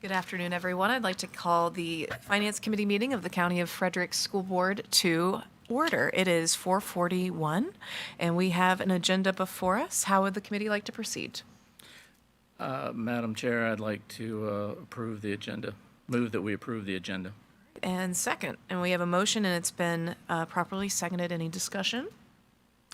Good afternoon, everyone. I'd like to call the Finance Committee meeting of the County of Frederick School Board to order. It is 4:41, and we have an agenda before us. How would the committee like to proceed? Madam Chair, I'd like to approve the agenda. Move that we approve the agenda. And second, and we have a motion, and it's been properly seconded. Any discussion?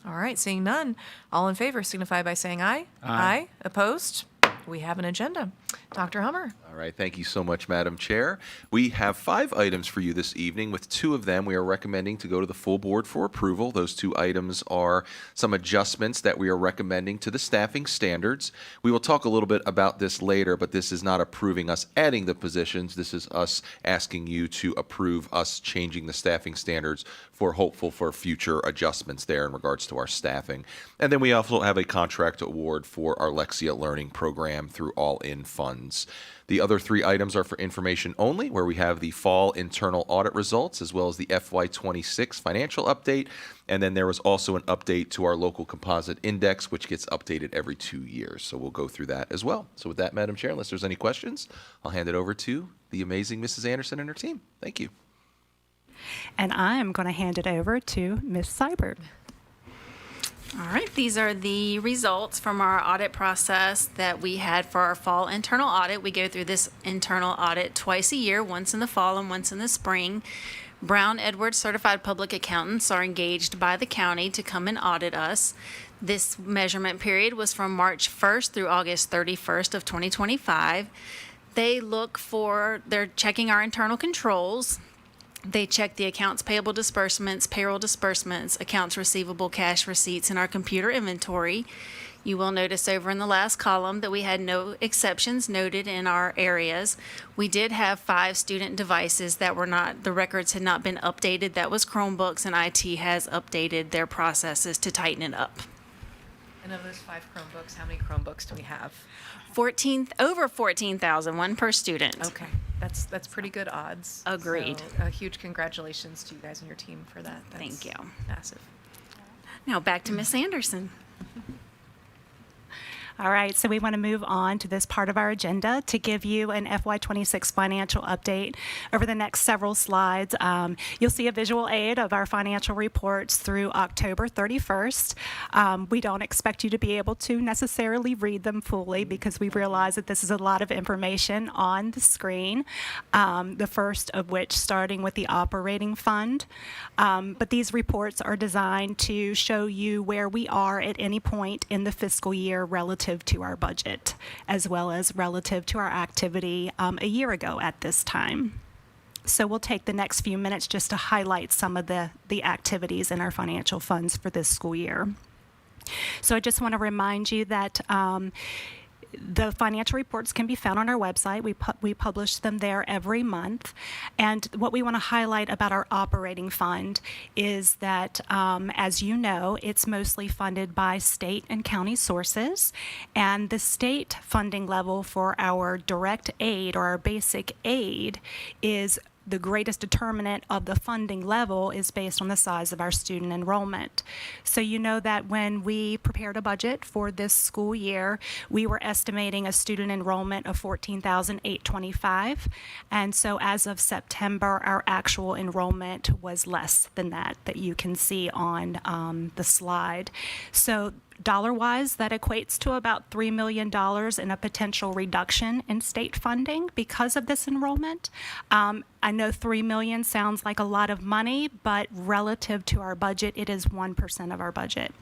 All right, seeing none. All in favor signify by saying aye. Aye. Opposed? We have an agenda. Dr. Hummer. All right, thank you so much, Madam Chair. We have 5 items for you this evening. With 2 of them, we are recommending to go to the full board for approval. Those 2 items are some adjustments that we are recommending to the staffing standards. We will talk a little bit about this later, but this is not approving us adding the positions. This is us asking you to approve us changing the staffing standards for future adjustments there in regards to our staffing. And then we also have a contract award for our Lexia Learning Program through All-In Funds. The other 3 items are for information only, where we have the fall internal audit results as well as the FY26 financial update. And then there was also an update to our local composite index, which gets updated every 2 years. So we'll go through that as well. So with that, Madam Chair, unless there's any questions, I'll hand it over to the amazing Mrs. Anderson and her team. Thank you. And I am going to hand it over to Ms. Seibert. All right, these are the results from our audit process that we had for our fall internal audit. We go through this internal audit twice a year, once in the fall and once in the spring. Brown Edwards certified public accountants are engaged by the county to come and audit us. This measurement period was from March 1st through August 31st of 2025. They're checking our internal controls. They check the accounts payable disbursements, payroll disbursements, accounts receivable, cash receipts, and our computer inventory. You will notice over in the last column that we had no exceptions noted in our areas. We did have 5 student devices that the records had not been updated. That was Chromebooks, and IT has updated their processes to tighten it up. And of those 5 Chromebooks, how many Chromebooks do we have? Over 14,000, one per student. Okay, that's pretty good odds. Agreed. So, a huge congratulations to you guys and your team for that. That's Thank you. Massive. Now back to Miss Anderson. All right, so we want to move on to this part of our agenda to give you an FY26 financial update. Over the next several slides, you'll see a visual aid of our financial reports through October 31st. We don't expect you to be able to necessarily read them fully because we realize that this is a lot of information on the screen, the first of which starting with the operating fund. But these reports are designed to show you where we are at any point in the fiscal year relative to our budget, as well as relative to our activity a year ago at this time. So we'll take the next few minutes just to highlight some of the activities in our financial funds for this school year. So I just want to remind you that the financial reports can be found on our website. We publish them there every month. And what we want to highlight about our operating fund is that, as you know, it's mostly funded by state and county sources. And the state funding level for our direct aid or our basic aid is the greatest determinant of the funding level is based on the size of our student enrollment. So you know that when we prepared a budget for this school year, we were estimating a student enrollment of 14,825. And so as of September, our actual enrollment was less than that you can see on the slide. So dollar-wise, that equates to about $3 million in a potential reduction in state funding because of this enrollment. I know $3 million sounds like a lot of money, but relative to our budget, it is 1% of our budget.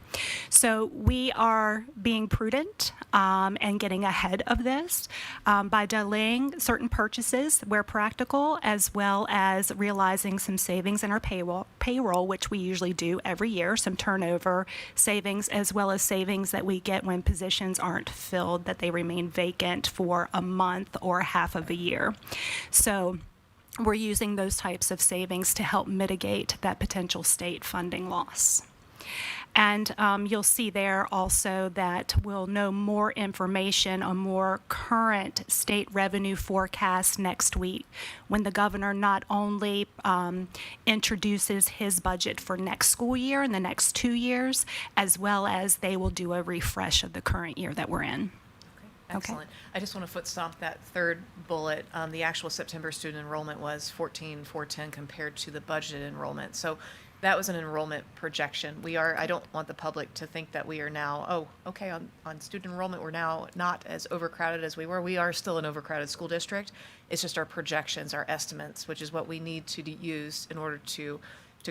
So we are being prudent and getting ahead of this by delaying certain purchases where practical, as well as realizing some savings in our payroll, which we usually do every year, some turnover savings, as well as savings that we get when positions aren't filled, that they remain vacant for a month or half of a year. So we're using those types of savings to help mitigate that potential state funding loss. And you'll see there also that we'll know more information on more current state revenue forecasts next week when the governor not only introduces his budget for next school year and the next 2 years, as well as they will do a refresh of the current year that we're in. Excellent. I just want to foot stomp that third bullet. The actual September student enrollment was 14,410 compared to the budgeted enrollment. So that was an enrollment projection. I don't want the public to think that we are now, on student enrollment, we're now not as overcrowded as we were. We are still an overcrowded school district. It's just our projections, our estimates, which is what we need to use in order to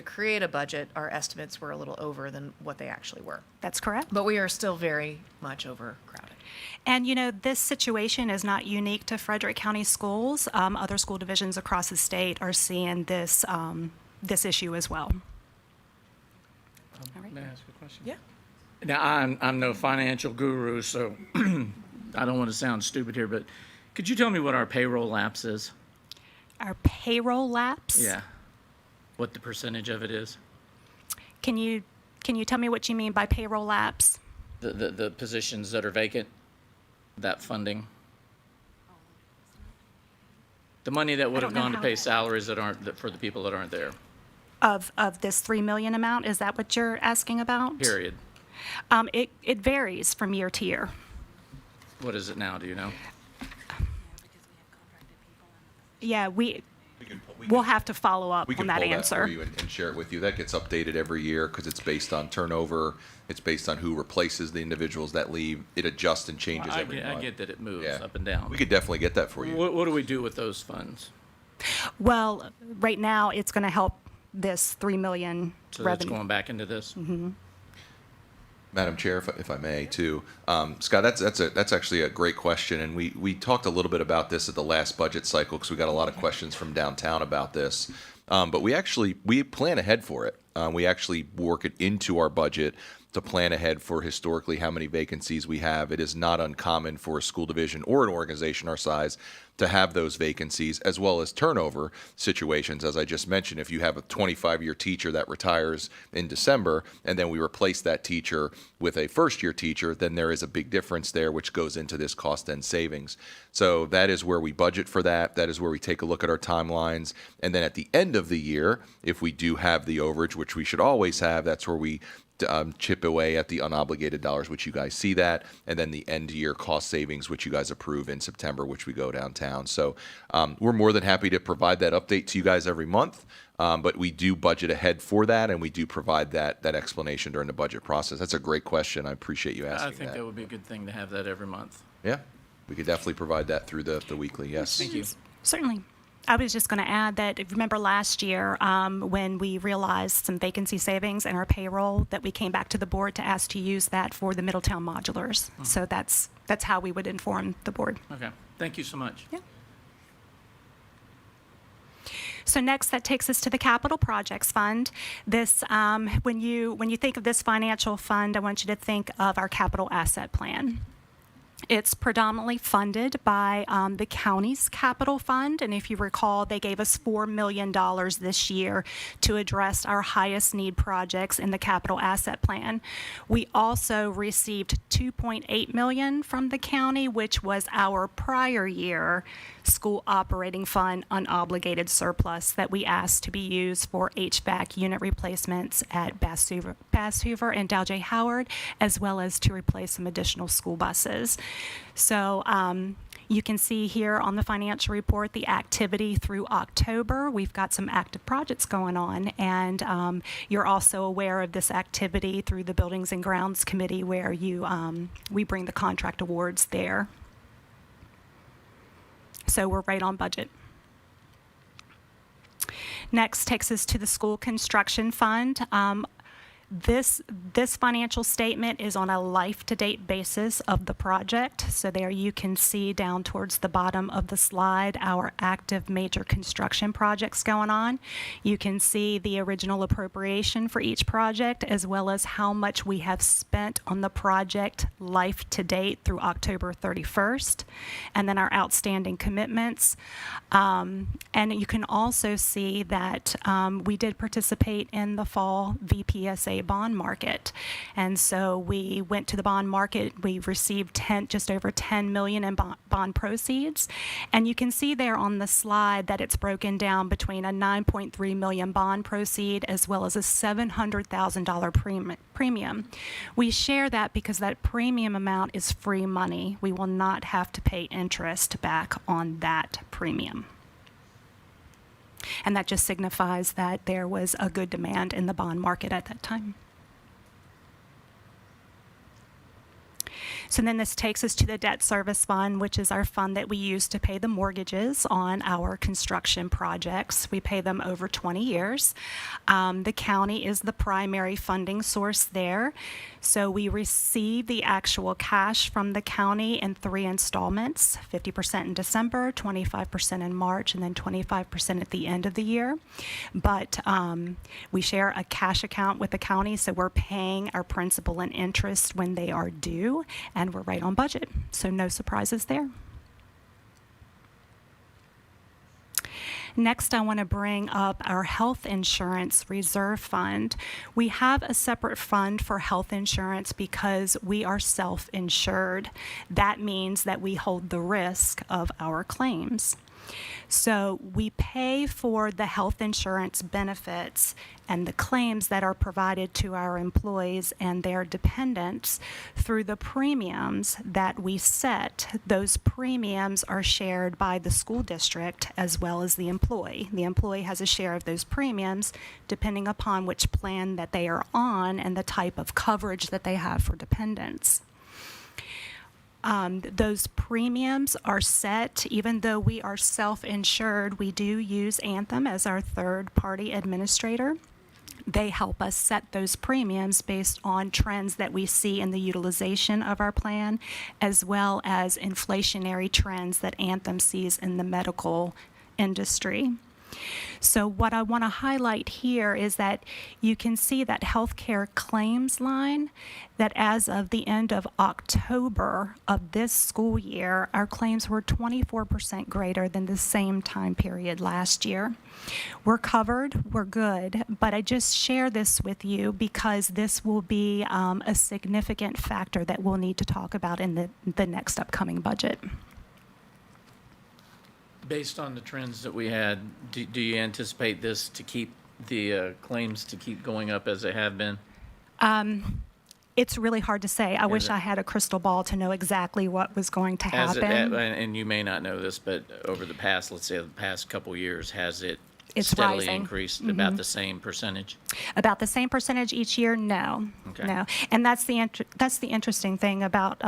create a budget. Our estimates were a little over than what they actually were. That's correct. But we are still very much overcrowded. And, you know, this situation is not unique to Frederick County Schools. Other school divisions across the state are seeing this issue as well. All right. May I ask a question? Yeah. Now, I'm no financial guru, so I don't want to sound stupid here, but could you tell me what our payroll lapse is? Our payroll lapse? Yeah. What the percentage of it is? Can you tell me what you mean by payroll lapse? The positions that are vacant, that funding? The money that would have don't know gone to how pay that- salaries for the people that aren't there, Of this 3 million amount, is that what you're asking about? period. It varies from year to year. What is it now, do you know? Yeah, we'll have to follow up We on can that pull that answer. for you and share it with you. That gets updated every year because it's based on turnover. It's based on who replaces the individuals that leave. It adjusts and changes I every get, month. I get that it moves Yeah. up and down. We could definitely get that for you. What do we do with those funds? Well, right now, it's going to help this 3 million So that's revenue. going back into this? Madam Chair, if I may, too. Scott, that's actually a great question, and we talked a little bit about this at the last budget cycle because we got a lot of questions from downtown about this. But we plan ahead for it. We actually work it into our budget to plan ahead for historically how many vacancies we have. It is not uncommon for a school division or an organization our size to have those vacancies, as well as turnover situations. As I just mentioned, if you have a 25-year teacher that retires in December, and then we replace that teacher with a first-year teacher, then there is a big difference there, which goes into this cost and savings. So that is where we budget for that. That is where we take a look at our timelines. And then at the end of the year, if we do have the overage, which we should always have, that's where we chip away at the unobligated dollars, which you guys see that, and then the end year cost savings, which you guys approve in September, which we go downtown. So we're more than happy to provide that update to you guys every month, but we do budget ahead for that, and we do provide that explanation during the budget process. That's a great question. I appreciate you asking I think that would be a good thing to have that every month. Yeah, we could definitely provide that through the weekly, yes. Thank you. Certainly. I was just going to add that, if you remember last year, when we realized some vacancy savings in our payroll, that we came back to the board to ask to use that for the Middletown modulars. So that's how we would inform the board. Okay, thank you so much. Yeah. So next, that takes us to the Capital Projects Fund. This, when you think of this financial fund, I want you to think of our capital asset plan. It's predominantly funded by the county's capital fund, and if you recall, they gave us $4 million this year to address our highest need projects in the capital asset plan. We also received $2.8 million from the county, which was our prior year school operating fund unobligated surplus that we asked to be used for HVAC unit replacements at Bass Hoover and Dow J. Howard, as well as to replace some additional school buses. So you can see here on the financial report the activity through October. We've got some active projects going on, and you're also aware of this activity through the Buildings and Grounds Committee, where we bring the contract awards there. So we're right on budget. Next takes us to the School Construction Fund. This financial statement is on a life-to-date basis of the project. So there you can see down towards the bottom of the slide our active major construction projects going on. You can see the original appropriation for each project, as well as how much we have spent on the project life-to-date through October 31st, and then our outstanding commitments. And you can also see that we did participate in the fall VPSA bond market. And so we went to the bond market. We received just over $10 million in bond proceeds. And you can see there on the slide that it's broken down between a $9.3 million bond proceed as well as a $700,000 premium. We share that because that premium amount is free money. We will not have to pay interest back on that premium. And that just signifies that there was a good demand in the bond market at that time. So then this takes us to the debt service fund, which is our fund that we use to pay the mortgages on our construction projects. We pay them over 20 years. The county is the primary funding source there. So we receive the actual cash from the county in 3 installments, 50% in December, 25% in March, and then 25% at the end of the year. But we share a cash account with the county, so we're paying our principal and interest when they are due, and we're right on budget, so no surprises there. Next, I want to bring up our health insurance reserve fund. We have a separate fund for health insurance because we are self-insured. That means that we hold the risk of our claims. So we pay for the health insurance benefits and the claims that are provided to our employees and their dependents through the premiums that we set. Those premiums are shared by the school district as well as the employee. The employee has a share of those premiums depending upon which plan that they are on and the type of coverage that they have for dependents. Those premiums are set, even though we are self-insured, we do use Anthem as our third-party administrator. They help us set those premiums based on trends that we see in the utilization of our plan, as well as inflationary trends that Anthem sees in the medical industry. So what I want to highlight here is that you can see that healthcare claims line, that as of the end of October of this school year, our claims were 24% greater than the same time period last year. We're covered, we're good, but I just share this with you because this will be a significant factor that we'll need to talk about in the next upcoming budget. Based on the trends that we had, do you anticipate this to keep the claims to keep going up as they have been? It's really hard to say. I wish I had a crystal ball to know exactly what was going to happen. And you may not know this, but over the past, let's say the past couple years, has it It's steadily rising. increased about the same percentage? About the same percentage each year? No. Okay. No. And that's the interesting thing about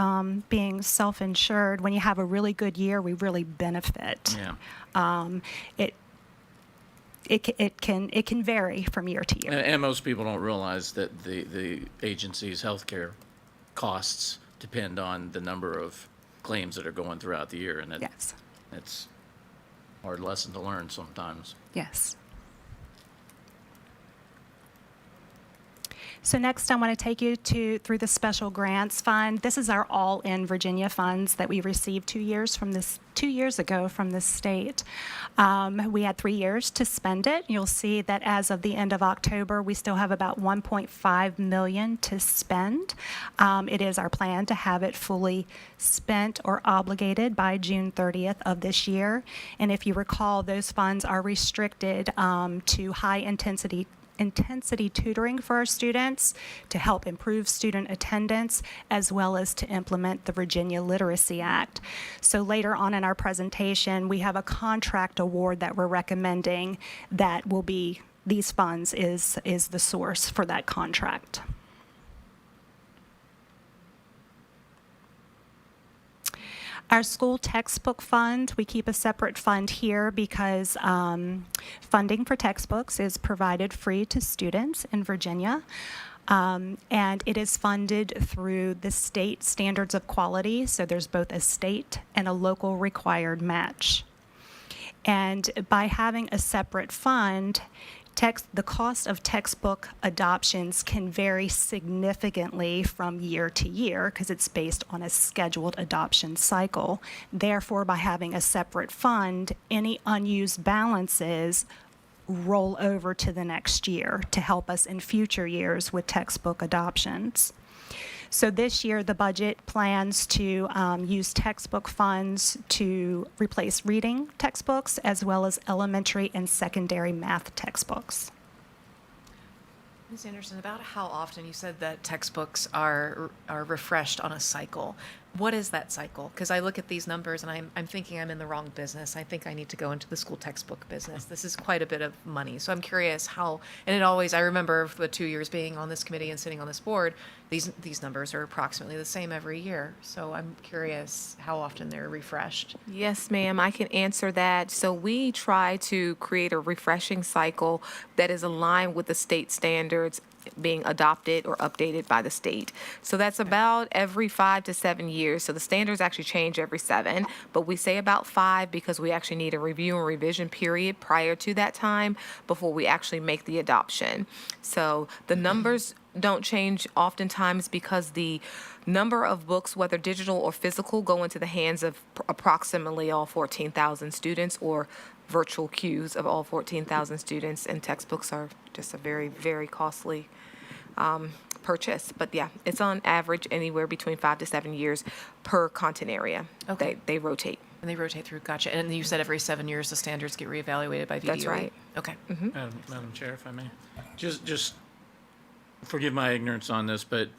being self-insured. When you have a really good year, we really benefit. Yeah. It can vary from year to year. And most people don't realize that the agency's healthcare costs depend on the number of claims that are going throughout the year, and Yes. it's a hard lesson to learn sometimes. Yes. So next, I want to take you through the Special Grants Fund. This is our all-in Virginia funds that we received 2 years ago from the state. We had 3 years to spend it. You'll see that as of the end of October, we still have about $1.5 million to spend. It is our plan to have it fully spent or obligated by June 30th of this year. And if you recall, those funds are restricted to high-intensity tutoring for our students to help improve student attendance, as well as to implement the Virginia Literacy Act. So later on in our presentation, we have a contract award that we're recommending that will be, these funds is the source for that contract. Our school textbook fund, we keep a separate fund here because funding for textbooks is provided free to students in Virginia. And it is funded through the state standards of quality, so there's both a state and a local required match. And by having a separate fund, the cost of textbook adoptions can vary significantly from year to year because it's based on a scheduled adoption cycle. Therefore, by having a separate fund, any unused balances roll over to the next year to help us in future years with textbook adoptions. So this year, the budget plans to use textbook funds to replace reading textbooks as well as elementary and secondary math textbooks. Ms. Anderson, about how often you said that textbooks are refreshed on a cycle. What is that cycle? Because I look at these numbers and I'm thinking I'm in the wrong business. I think I need to go into the school textbook business. This is quite a bit of money. So I'm curious how, and it always, I remember the 2 years being on this committee and sitting on this board, these numbers are approximately the same every year. So I'm curious how often they're refreshed. Yes, ma'am, I can answer that. So we try to create a refreshing cycle that is aligned with the state standards being adopted or updated by the state. So that's about every 5 to 7 years. So the standards actually change every 7, but we say about 5 because we actually need a review and revision period prior to that time before we actually make the adoption. So the numbers don't change oftentimes because the number of books, whether digital or physical, go into the hands of approximately all 14,000 students or virtual queues of all 14,000 students, and textbooks are just a very, very costly purchase. But yeah, it's on average anywhere between 5 to 7 years per content area. Okay. They rotate. And they rotate through, gotcha. And you said every 7 years the standards get reevaluated by VDOE? That's right. Okay. Madam Chair, if I may, just forgive my ignorance on this, but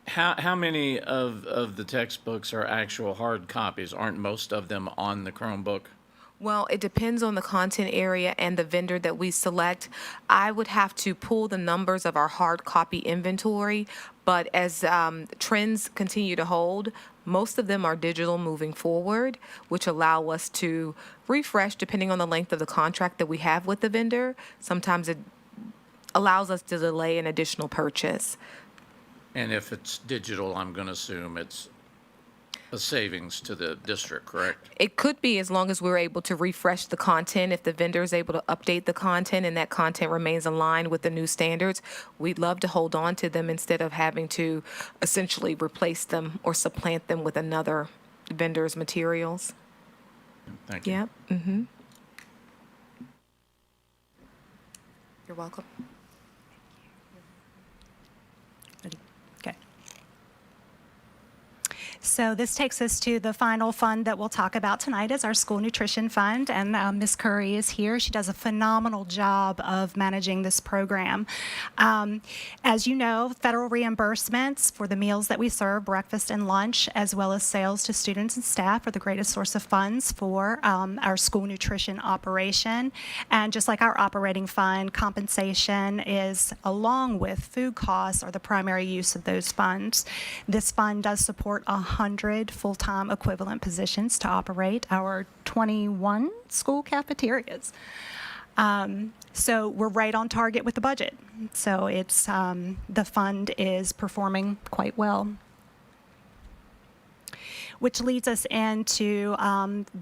how many of the textbooks are actual hard copies? Aren't most of them on the Chromebook? Well, it depends on the content area and the vendor that we select. I would have to pull the numbers of our hard copy inventory, but as trends continue to hold, most of them are digital moving forward, which allow us to refresh depending on the length of the contract that we have with the vendor. Sometimes it allows us to delay an additional purchase. And if it's digital, I'm going to assume it's a savings to the district, correct? It could be, as long as we're able to refresh the content. If the vendor is able to update the content and that content remains aligned with the new standards, we'd love to hold on to them instead of having to essentially replace them or supplant them with another vendor's materials. Thank you. Yep. Mm-hmm. You're welcome. Okay. So this takes us to the final fund that we'll talk about tonight is our school nutrition fund, and Ms. Curry is here. She does a phenomenal job of managing this program. As you know, federal reimbursements for the meals that we serve, breakfast and lunch, as well as sales to students and staff are the greatest source of funds for our school nutrition operation. And just like our operating fund, compensation is, along with food costs, are the primary use of those funds. This fund does support 100 full-time equivalent positions to operate our 21 school cafeterias. So we're right on target with the budget. So it's the fund is performing quite well. Which leads us into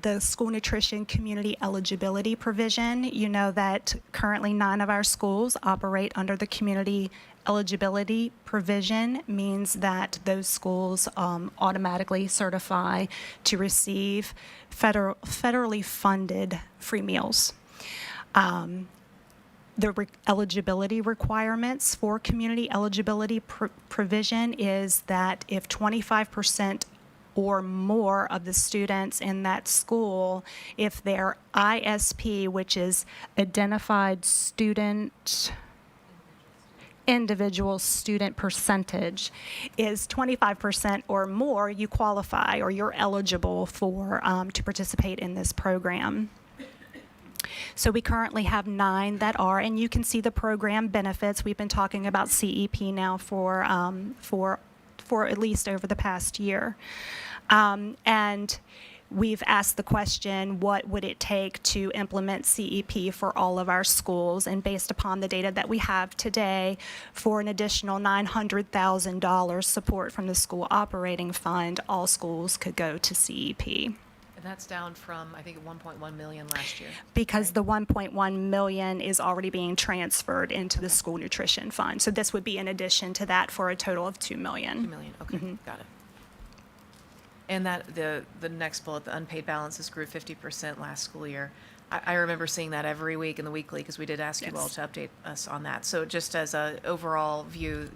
the school nutrition community eligibility provision. You know that currently 9 of our schools operate under the community eligibility provision, means that those schools automatically certify to receive federally funded free meals. The eligibility requirements for community eligibility provision is that if 25% or more of the students in that school, if their ISP, which is individual student percentage, is 25% or more, you qualify or you're eligible for to participate in this program. So we currently have 9 that are, and you can see the program benefits. We've been talking about CEP now for at least over the past year. And we've asked the question, what would it take to implement CEP for all of our schools? And based upon the data that we have today, for an additional $900,000 support from the school operating fund, all schools could go to CEP. And that's down from, I think, 1.1 million last year. Because the 1.1 million is already being transferred into the school nutrition fund. So this would be in addition to that for a total of 2 million. 2 million, okay, got it. And that the next bullet, the unpaid balances grew 50% last school year. I remember seeing that every week in the weekly because we did ask you all Yes. to update us on that. So just as a overall view,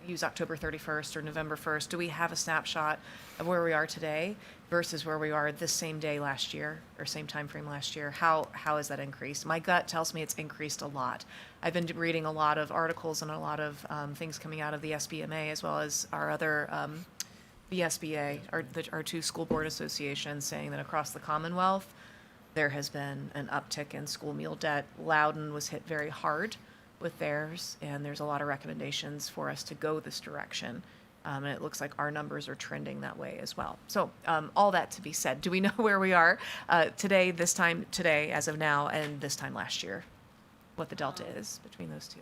use October 31st or November 1st, do we have a snapshot of where we are today versus where we are this same day last year or same time frame last year? How has that increased? My gut tells me it's increased a lot. I've been reading a lot of articles and a lot of things coming out of the SBMA as well as our other VSBA, our two school board associations, saying that across the Commonwealth, there has been an uptick in school meal debt. Loudon was hit very hard with theirs, and there's a lot of recommendations for us to go this direction. And it looks like our numbers are trending that way as well. So all that to be said, do we know where we are today, this time today, as of now, and this time last year? What the delta is between those two?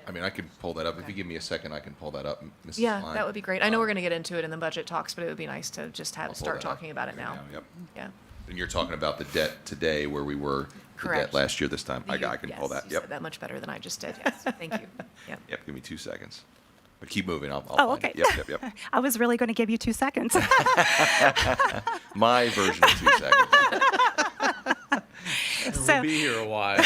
I mean, I can pull that up. If you give me a second, I can pull that up, Mrs. Yeah, Klein. that would be great. I know we're going to get into it in the budget talks, but it would be nice to just I'll pull start that up talking about it right now. Yep. Yeah. And you're talking about the debt today where we were, the debt Correct. last year this time. I can pull Yes, that. you Yep. said that much better than I just did. Yes, thank you. Yeah. Yep, give me 2 seconds. But keep moving. I'll Oh, find okay. it. Yep, yep, yep. I was really going to give you 2 seconds. My version of 2 seconds. We'll be here a while.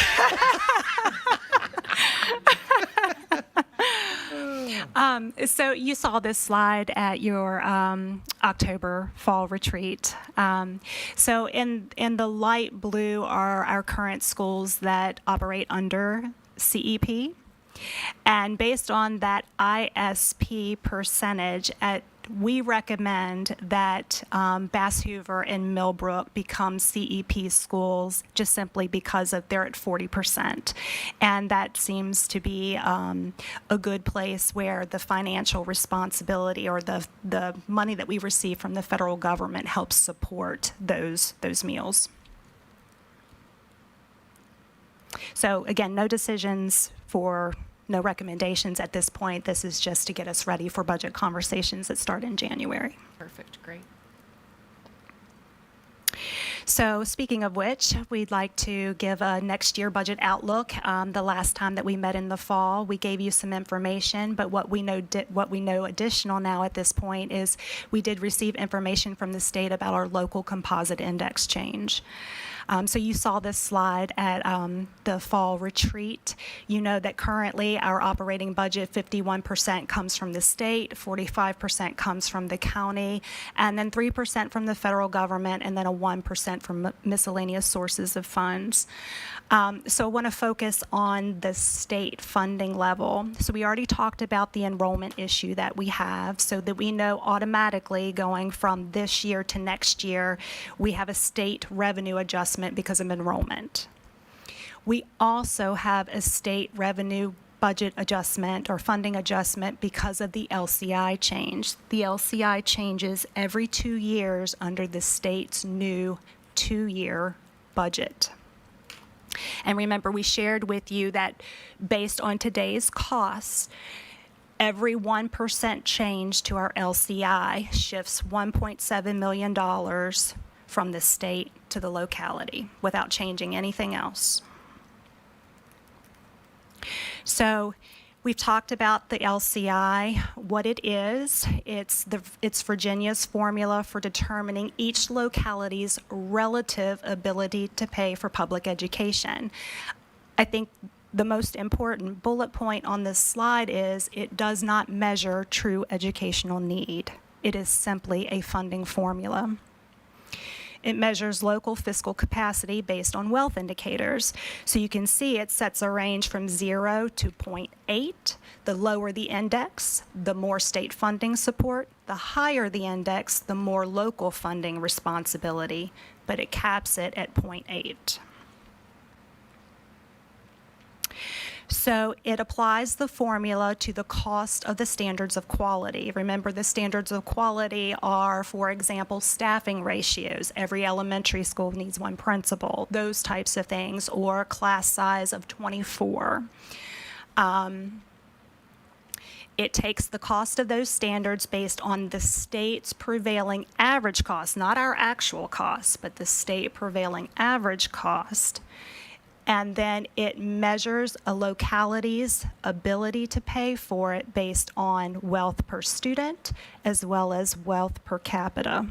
So you saw this slide at your October fall retreat. So in the light blue are our current schools that operate under CEP. And based on that ISP percentage, we recommend that Bass Hoover and Millbrook become CEP schools just simply because they're at 40%. And that seems to be a good place where the financial responsibility or the money that we receive from the federal government helps support those meals. So again, no decisions no recommendations at this point. This is just to get us ready for budget conversations that start in January. Perfect, great. So speaking of which, we'd like to give a next year budget outlook. The last time that we met in the fall, we gave you some information, but what we know additional now at this point is we did receive information from the state about our local composite index change. So you saw this slide at the fall retreat. You know that currently our operating budget, 51% comes from the state, 45% comes from the county, and then 3% from the federal government, and then a 1% from miscellaneous sources of funds. So I want to focus on the state funding level. So we already talked about the enrollment issue that we have, so that we know automatically going from this year to next year, we have a state revenue adjustment because of enrollment. We also have a state revenue budget adjustment or funding adjustment because of the LCI change. The LCI changes every 2 years under the state's new 2-year budget. And remember, we shared with you that based on today's costs, every 1% change to our LCI shifts $1.7 million from the state to the locality without changing anything else. So we've talked about the LCI, what it is. It's Virginia's formula for determining each locality's relative ability to pay for public education. I think the most important bullet point on this slide is it does not measure true educational need. It is simply a funding formula. It measures local fiscal capacity based on wealth indicators. So you can see it sets a range from 0 to 0.8. The lower the index, the more state funding support. The higher the index, the more local funding responsibility, but it caps it at 0.8. So it applies the formula to the cost of the standards of quality. Remember, the standards of quality are, for example, staffing ratios. Every elementary school needs one principal, those types of things, or class size of 24. It takes the cost of those standards based on the state's prevailing average cost, not our actual cost, but the state prevailing average cost. And then it measures a locality's ability to pay for it based on wealth per student as well as wealth per capita.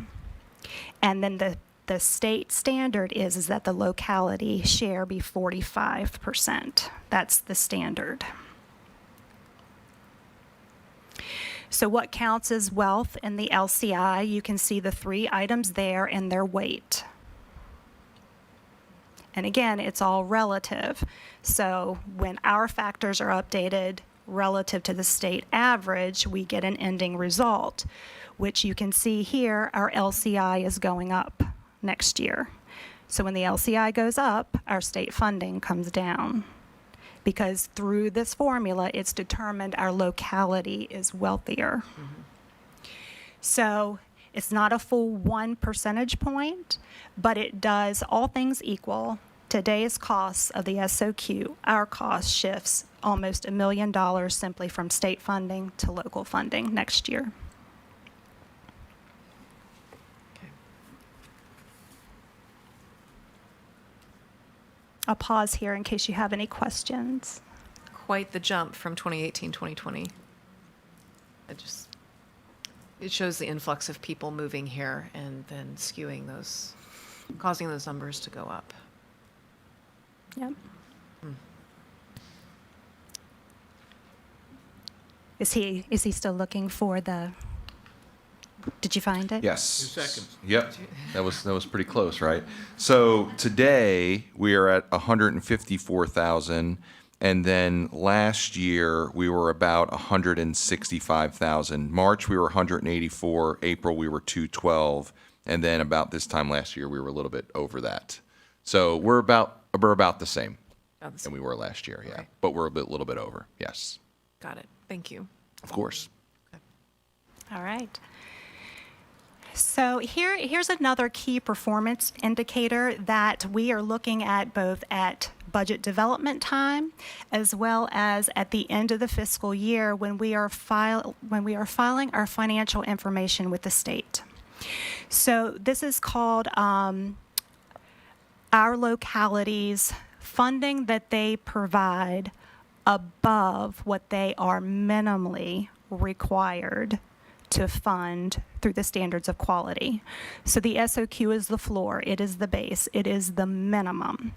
And then The state standard is that the locality share be 45%. That's the standard. So what counts as wealth in the LCI? You can see the 3 items there and their weight. And again, it's all relative. So when our factors are updated relative to the state average, we get an ending result, which you can see here, our LCI is going up next year. So when the LCI goes up, our state funding comes down, because through this formula, it's determined our locality is wealthier. So it's not a full 1 percentage point, but it does, all things equal, today's costs of the SOQ, our cost shifts almost $1 million simply from state funding to local funding next year. I'll pause here in case you have any questions. Quite the jump from 2018, 2020. It shows the influx of people moving here and then skewing those, causing those numbers to go up. Yep. Is he still looking for the, did you find it? Yes. 2 seconds. Yep. That was pretty close, right? So today we are at 154,000, and then last year we were about 165,000. March we were 184, April we were 212, and then about this time last year we were a little bit over that. So we're about the same than we were last year, yeah. Okay. But we're little bit over, yes. Got it. Thank you. Of course. All right. So here's another key performance indicator that we are looking at both at budget development time as well as at the end of the fiscal year when we are filing our financial information with the state. So this is called our localities funding that they provide above what they are minimally required to fund through the standards of quality. So the SOQ is the floor, it is the base, it is the minimum.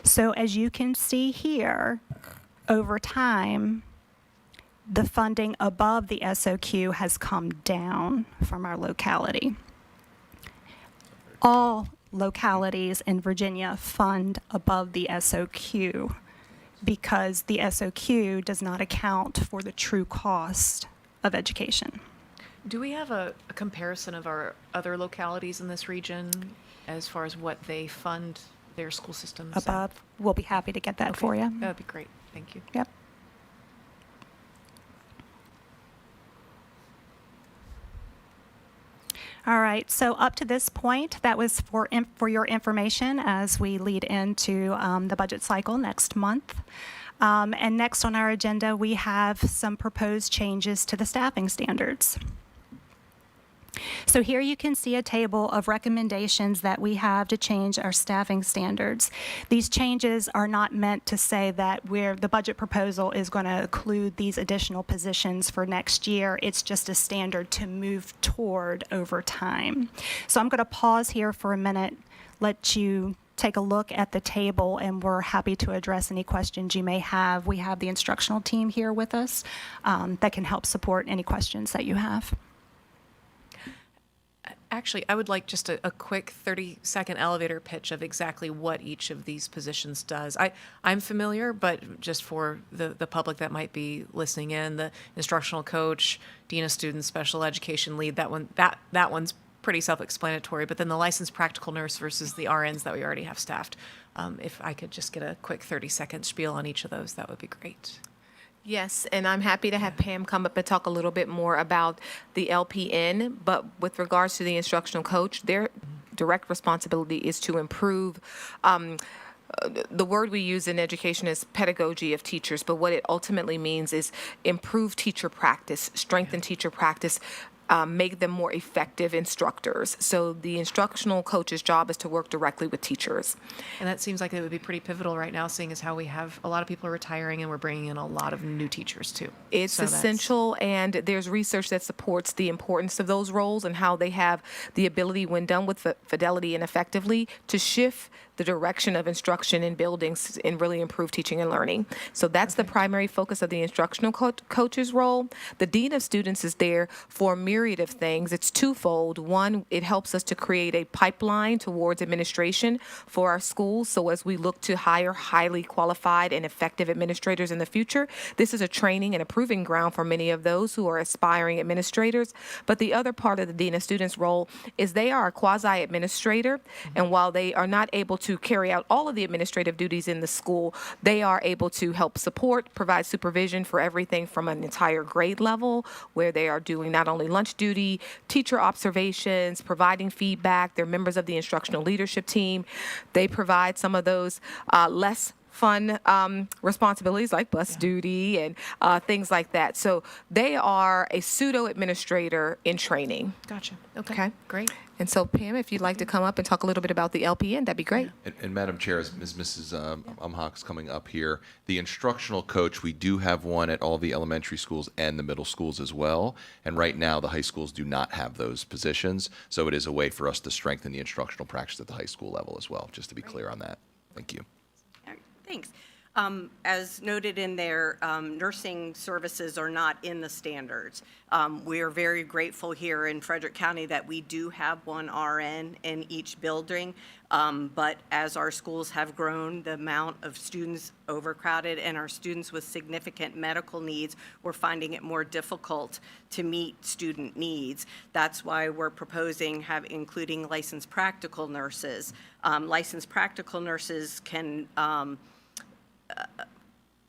So as you can see here, over time, the funding above the SOQ has come down from our locality. All localities in Virginia fund above the SOQ because the SOQ does not account for the true cost of education. Do we have a comparison of our other localities in this region as far as what they fund their school systems at? Above, we'll be happy to get that for you. That would be great. Thank you. Yep. All right, so up to this point, that was for your information as we lead into the budget cycle next month. And next on our agenda, we have some proposed changes to the staffing standards. So here you can see a table of recommendations that we have to change our staffing standards. These changes are not meant to say that the budget proposal is going to include these additional positions for next year. It's just a standard to move toward over time. So I'm going to pause here for a minute, let you take a look at the table, and we're happy to address any questions you may have. We have the instructional team here with us that can help support any questions that you have. Actually, I would like just a quick 30-second elevator pitch of exactly what each of these positions does. I'm familiar, but just for the public that might be listening in, the instructional coach, dean of students, special education lead, that one's pretty self-explanatory. But then the licensed practical nurse versus the RNs that we already have staffed. If I could just get a quick 30-second spiel on each of those, that would be great. Yes, and I'm happy to have Pam come up and talk a little bit more about the LPN, but with regards to the instructional coach, their direct responsibility is to improve the word we use in education is pedagogy of teachers, but what it ultimately means is improve teacher practice, strengthen teacher practice, make them more effective instructors. So the instructional coach's job is to work directly with teachers. And that seems like it would be pretty pivotal right now, seeing as how we have a lot of people are retiring and we're bringing in a lot of new teachers too. It's So that's- essential, and there's research that supports the importance of those roles and how they have the ability, when done with fidelity and effectively, to shift the direction of instruction in buildings and really improve teaching and learning. So that's the primary focus of the instructional coach's role. The dean of students is there for a myriad of things. It's twofold. One, it helps us to create a pipeline towards administration for our schools. So as we look to hire highly qualified and effective administrators in the future, this is a training and a proving ground for many of those who are aspiring administrators. But the other part of the dean of students role is they are a quasi-administrator, and while they are not able to carry out all of the administrative duties in the school, they are able to help support, provide supervision for everything from an entire grade level, where they are doing not only lunch duty, teacher observations, providing feedback. They're members of the instructional leadership team. They provide some of those less fun responsibilities like bus duty and things like that. So they are a pseudo administrator in training. Gotcha. Okay. Okay. Great. And so, Pam, if you'd like to come up and talk a little bit about the LPN, that'd be great. And Madam Chair, as Mrs. Umhock's coming up here, the instructional coach, we do have one at all the elementary schools and the middle schools as well. And right now, the high schools do not have those positions. So it is a way for us to strengthen the instructional practice at the high school level as well, just to be clear on that. Thank you. Thanks. As noted in there, nursing services are not in the standards. We are very grateful here in Frederick County that we do have one RN in each building. But as our schools have grown, the amount of students overcrowded and our students with significant medical needs, we're finding it more difficult to meet student needs. That's why we're proposing including licensed practical nurses. Licensed practical nurses can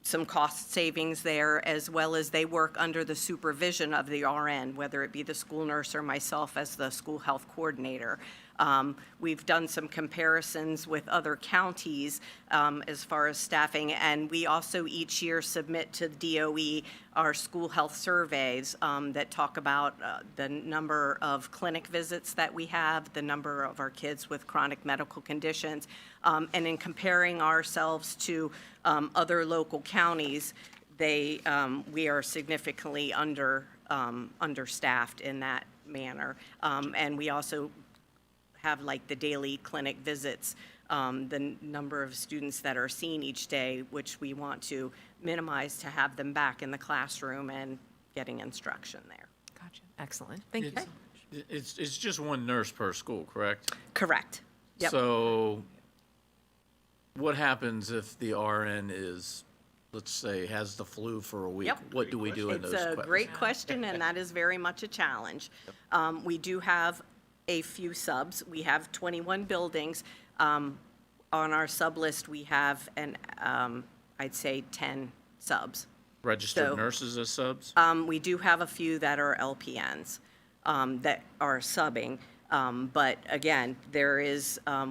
some cost savings there, as well as they work under the supervision of the RN, whether it be the school nurse or myself as the school health coordinator. We've done some comparisons with other counties as far as staffing, and we also each year submit to DOE our school health surveys that talk about the number of clinic visits that we have, the number of our kids with chronic medical conditions, and in comparing ourselves to other local counties, we are significantly understaffed in that manner. And we also have like the daily clinic visits, the number of students that are seen each day, which we want to minimize to have them back in the classroom and getting instruction there. Gotcha. Excellent. Thank you so much. It's just one nurse per school, correct? Correct. Yep. So what happens if the RN is, let's say, has the flu for a week? Yep. What do we do in those It's a great question, and that is very much a challenge. We do have a few subs. We have 21 buildings. On our sub list, we have I'd say 10 subs. Registered So- nurses as subs? We do have a few that are LPNs that are subbing. But again,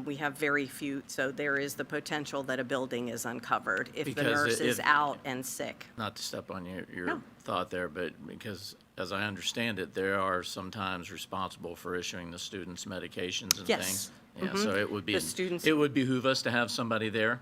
we have very few, so there is the potential that a building is uncovered if the Because nurse is if- out and sick. Not to step on your thought there, but because, as I understand it, there are sometimes responsible for issuing the students medications and Yes. things. Yeah, so it would be, The students- it would behoove us to have somebody there?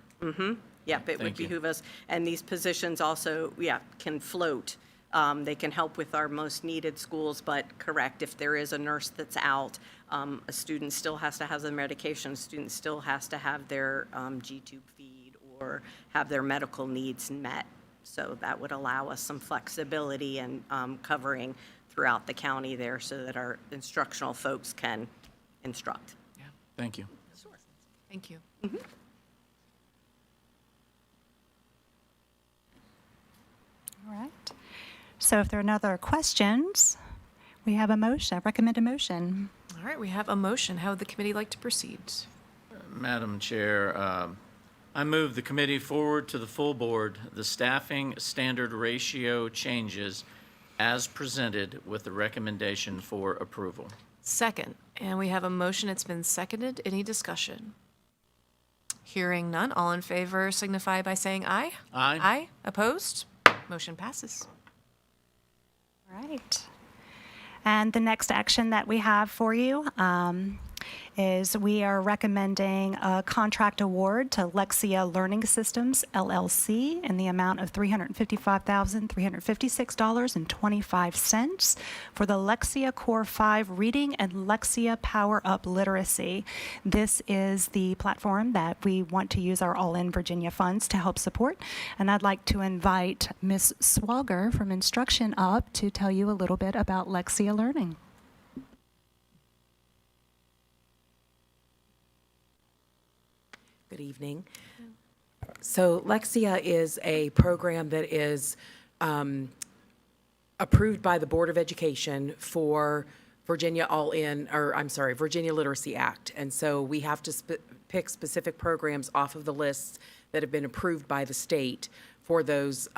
Yep, it would Thank you. behoove us. And these positions also, can float. They can help with our most needed schools, but correct, if there is a nurse that's out, a student still has to have their medication, a student still has to have their G-tube feed or have their medical needs met. So that would allow us some flexibility and covering throughout the county there so that our instructional folks can instruct. Yeah. Thank you. Thank you. All right. So if there are no other questions, we have a motion, recommend a motion. All right, we have a motion. How would the committee like to proceed? Madam Chair, I move the committee forward to the full board the staffing standard ratio changes as presented with the recommendation for approval. Second, and we have a motion. It's been seconded. Any discussion? Hearing none. All in favor signify by saying aye. Aye. Aye. Opposed? Motion passes. All right. And the next action that we have for you is we are recommending a contract award to Lexia Learning Systems, LLC, in the amount of $355,356.25 for the Lexia Core 5 Reading and Lexia Power Up Literacy. This is the platform that we want to use our All in Virginia funds to help support. And I'd like to invite Ms. Swager from Instruction up to tell you a little bit about Lexia Learning. Good evening. So Lexia is a program that is approved by the Board of Education for Virginia Virginia Literacy Act. And so we have to pick specific programs off of the lists that have been approved by the state for those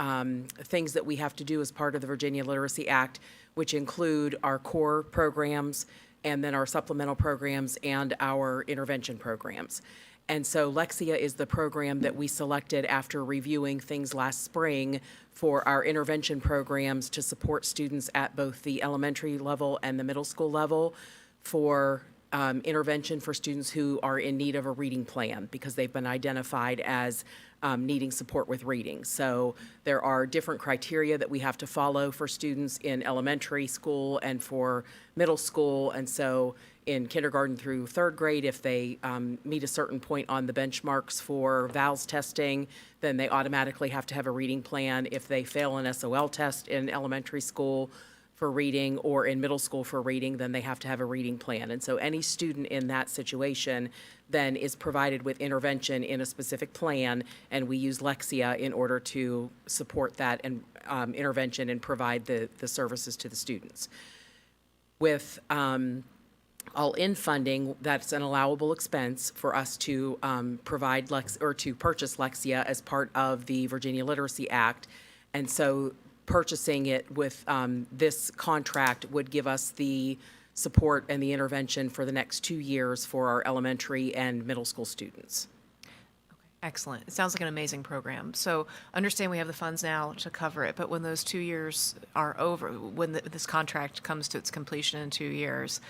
things that we have to do as part of the Virginia Literacy Act, which include our core programs and then our supplemental programs and our intervention programs. And so Lexia is the program that we selected after reviewing things last spring for our intervention programs to support students at both the elementary level and the middle school level for intervention for students who are in need of a reading plan because they've been identified as needing support with reading. So there are different criteria that we have to follow for students in elementary school and for middle school. And so in kindergarten through third grade, if they meet a certain point on the benchmarks for VALS testing, then they automatically have to have a reading plan. If they fail an SOL test in elementary school for reading or in middle school for reading, then they have to have a reading plan. And so any student in that situation then is provided with intervention in a specific plan, and we use Lexia in order to support that and intervention and provide the services to the students. With all-in funding, that's an allowable expense for us to provide to purchase Lexia as part of the Virginia Literacy Act. And so purchasing it with this contract would give us the support and the intervention for the next 2 years for our elementary and middle school students. Excellent. It sounds like an amazing program. So understand we have the funds now to cover it, but when those 2 years are over, when this contract comes to its completion in 2 years,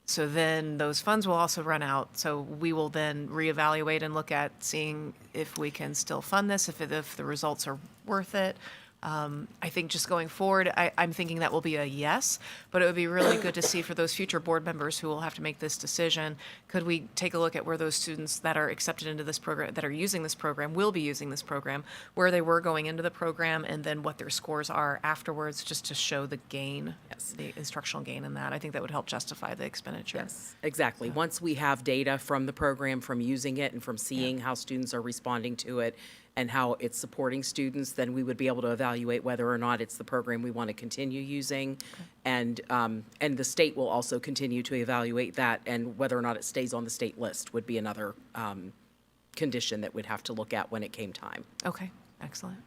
so then those funds will also run out. So we will then reevaluate and look at seeing if we can still fund this, if the results are worth it. I think just going forward, I'm thinking that will be a yes, but it would be really good to see for those future board members who will have to make this decision, could we take a look at where those students that are accepted into this program, that are using this program, will be using this program, where they were going into the program, and then what their scores are afterwards, just to show the gain, the instructional gain in that. I think that would help justify the expenditure. Yes, exactly. Once we have data from the program, from using it and from seeing how students are responding to it, and how it's supporting students, then we would be able to evaluate whether or not it's the program we want to continue using. And the state will also continue to evaluate that, and whether or not it stays on the state list would be another condition that we'd have to look at when it came time. Okay, excellent.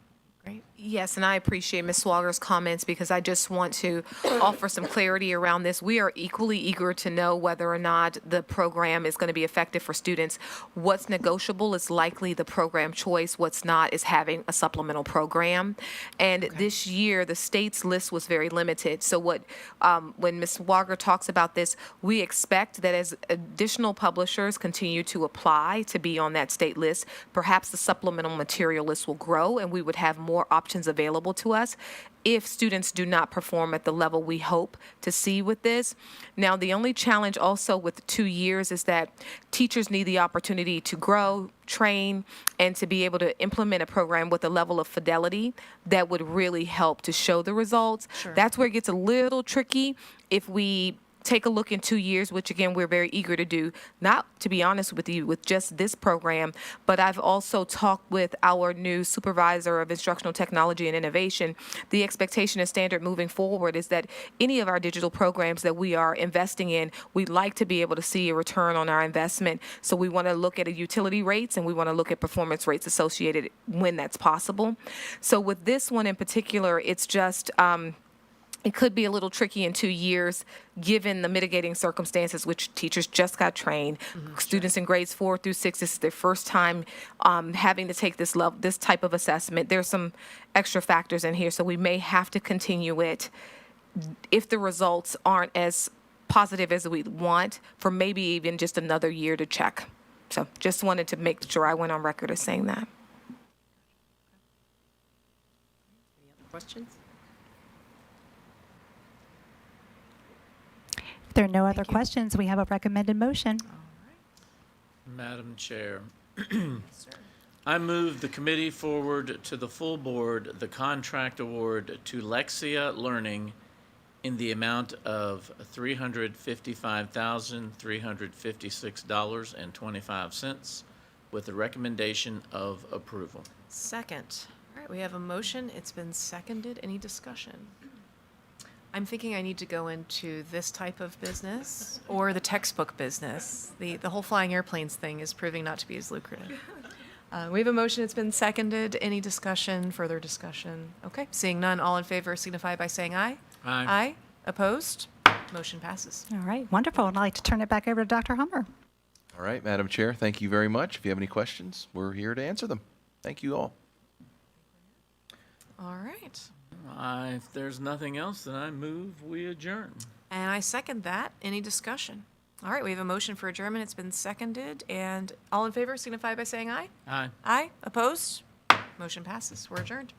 Great. Yes, and I appreciate Ms. Swager's comments because I just want to offer some clarity around this. We are equally eager to know whether or not the program is going to be effective for students. What's negotiable is likely the program choice. What's not is having a supplemental program. And this year, the state's list was very limited. So when Ms. Swager talks about this, we expect that as additional publishers continue to apply to be on that state list, perhaps the supplemental material list will grow and we would have more options available to us if students do not perform at the level we hope to see with this. Now, the only challenge also with 2 years is that teachers need the opportunity to grow, train, and to be able to implement a program with a level of fidelity that would really help to show the results. Sure. That's where it gets a little tricky if we take a look in 2 years, which again, we're very eager to do, not to be honest with you, with just this program, but I've also talked with our new supervisor of instructional technology and innovation. The expectation and standard moving forward is that any of our digital programs that we are investing in, we'd like to be able to see a return on our investment. So we want to look at utility rates and we want to look at performance rates associated when that's possible. So with this one in particular, it's just, it could be a little tricky in 2 years, given the mitigating circumstances, which teachers just got trained. Students in grades 4 through 6, this is their first time having to take this type of assessment. There's some extra factors in here, so we may have to continue it if the results aren't as positive as we want, for maybe even just another year to check. So just wanted to make sure I went on record as saying that. Questions? If there are no other questions, we have a recommended motion. Madam Chair, I move the committee forward to the full board the contract award to Lexia Learning in the amount of $355,356.25 with the recommendation of approval. Second. All right, we have a motion. It's been seconded. Any discussion? I'm thinking I need to go into this type of business or the textbook business. The whole flying airplanes thing is proving not to be as lucrative. We have a motion. It's been seconded. Any discussion, further discussion? Okay, seeing none, all in favor signify by saying aye. Aye. Aye. Opposed? Motion passes. All right, wonderful. I'd like to turn it back over to Dr. Hummer. All right, Madam Chair, thank you very much. If you have any questions, we're here to answer them. Thank you all. All right. If there's nothing else, then I move we adjourn. And I second that. Any discussion? All right, we have a motion for adjournment. It's been seconded. And all in favor signify by saying aye. Aye. Aye. Opposed? Motion passes. We're adjourned.